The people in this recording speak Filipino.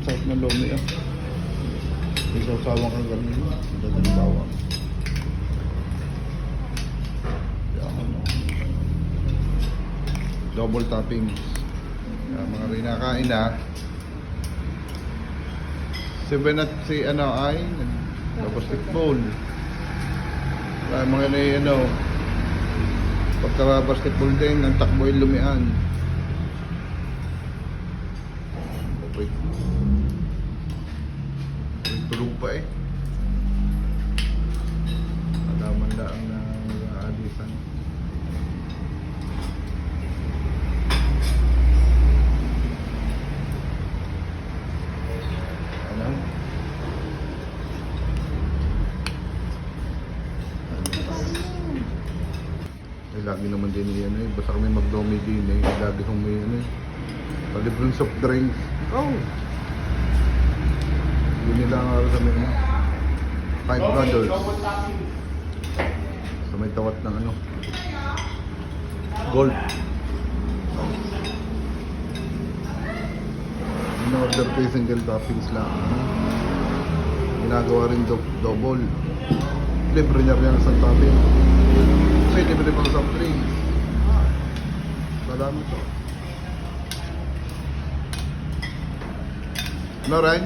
Sarap na lomi ah. Isaw-sawang kang gamin mo. Dadan bawang. Yan. Double toppings. Yan, mga rin nakain na. 7 at si ano ay basketball. Mga na ano pagka basketball din ang takbo yung lumian. Okay. Tulog pa eh. Alaman lang na adisan. Ano? Eh, lagi naman din yan eh. Basta kami magdomi din eh. Lagi kong may ano eh. Palibreng soft drinks. Oh! Hindi nila nga sa may ano. Five Brothers. Sa may tawat ng ano. Gold. In-order ko yung single toppings lang. Ginagawa rin double. Libre niya rin ang isang topping. Kasi libre pang soft drinks. Madami to. No, right?